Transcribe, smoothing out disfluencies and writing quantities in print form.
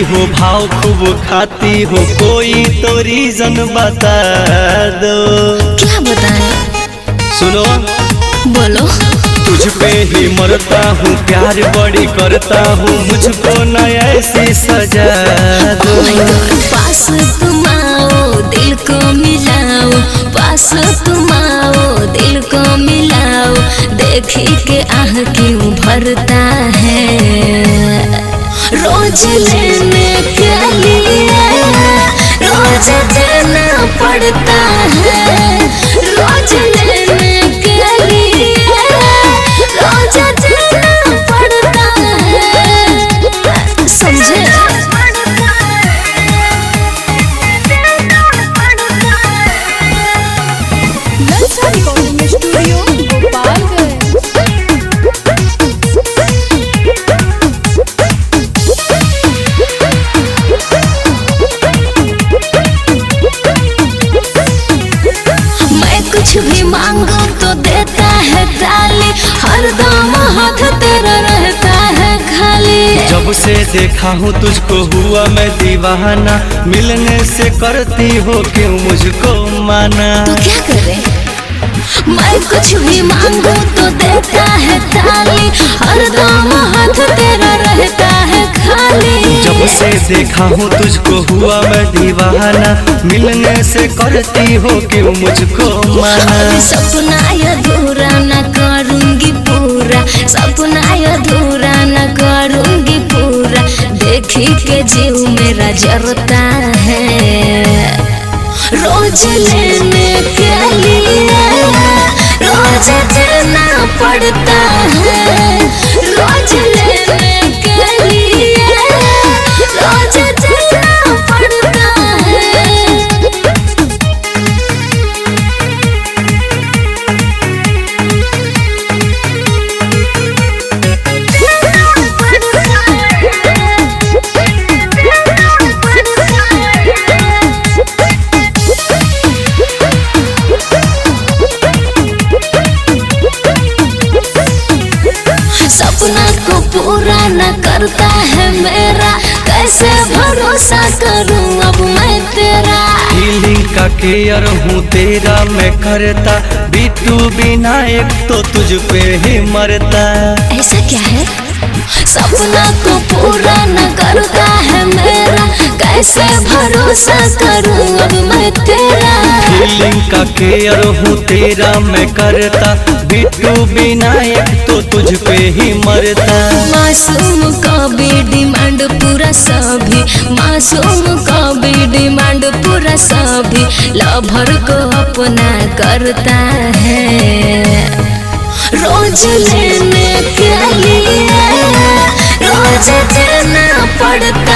हो भाव खूब खाती हो, कोई तो रीजन बता दो। क्या बताएं? सुनो बोलो। तुझ पे ही मरता हूँ, प्यार बड़ी करता हूँ, मुझको न ऐसी सजा दो। पास तुम आओ दिल को मिलाओ, पास तुम आओ दिल को मिलाओ, देखी के आह क्यों भरता है। रोज लेने के लिए रोज देना पड़ता है, रोज लेने के लिए रोज देना पड़ता है, समझे? कुछ भी मांगो तो देता है ताली, हरदम हाथ तेरा रहता है खाली। जब से देखा हूँ तुझको हुआ मैं दीवाना, मिलने से करती हो क्यों मुझको माना। तो क्या करे? मैं कुछ भी मांगू तो देता है ताली, हरदम हाथ तेरा रहता है खाली। जब से देखा हूँ तुझको हुआ मैं दीवाना, मिलने से करती हो क्यों मुझको माना। सपना अधूरा न करूँगी पूरा, सपना अधूरा न करूँगी पूरा, देखी के जीव मेरा जरता है। रोज लेने के लिए रोज देना पड़ता है, रोज लेने के लिए रोज देना पड़ता है। सपना को पूरा न करता है मेरा, कैसे भरोसा करूं अब मैं तेरा। फीलिंग का केयर हूँ तेरा मैं करता, बीतू बिना एक तो तुझ पे ही मरता। ऐसा क्या है? सपना को पूरा न करता है मेरा, कैसे भरोसा करूं अब मैं तेरा। फीलिंग का केयर हूँ तेरा मैं करता, बीतू बिना एक तो तुझ पे ही मरता। मासूम का भी डिमांड पूरा सभी, मासूम का भी डिमांड पूरा सभी, लवर को अपना करता है। रोज लेने के लिए रोज देना पड़ता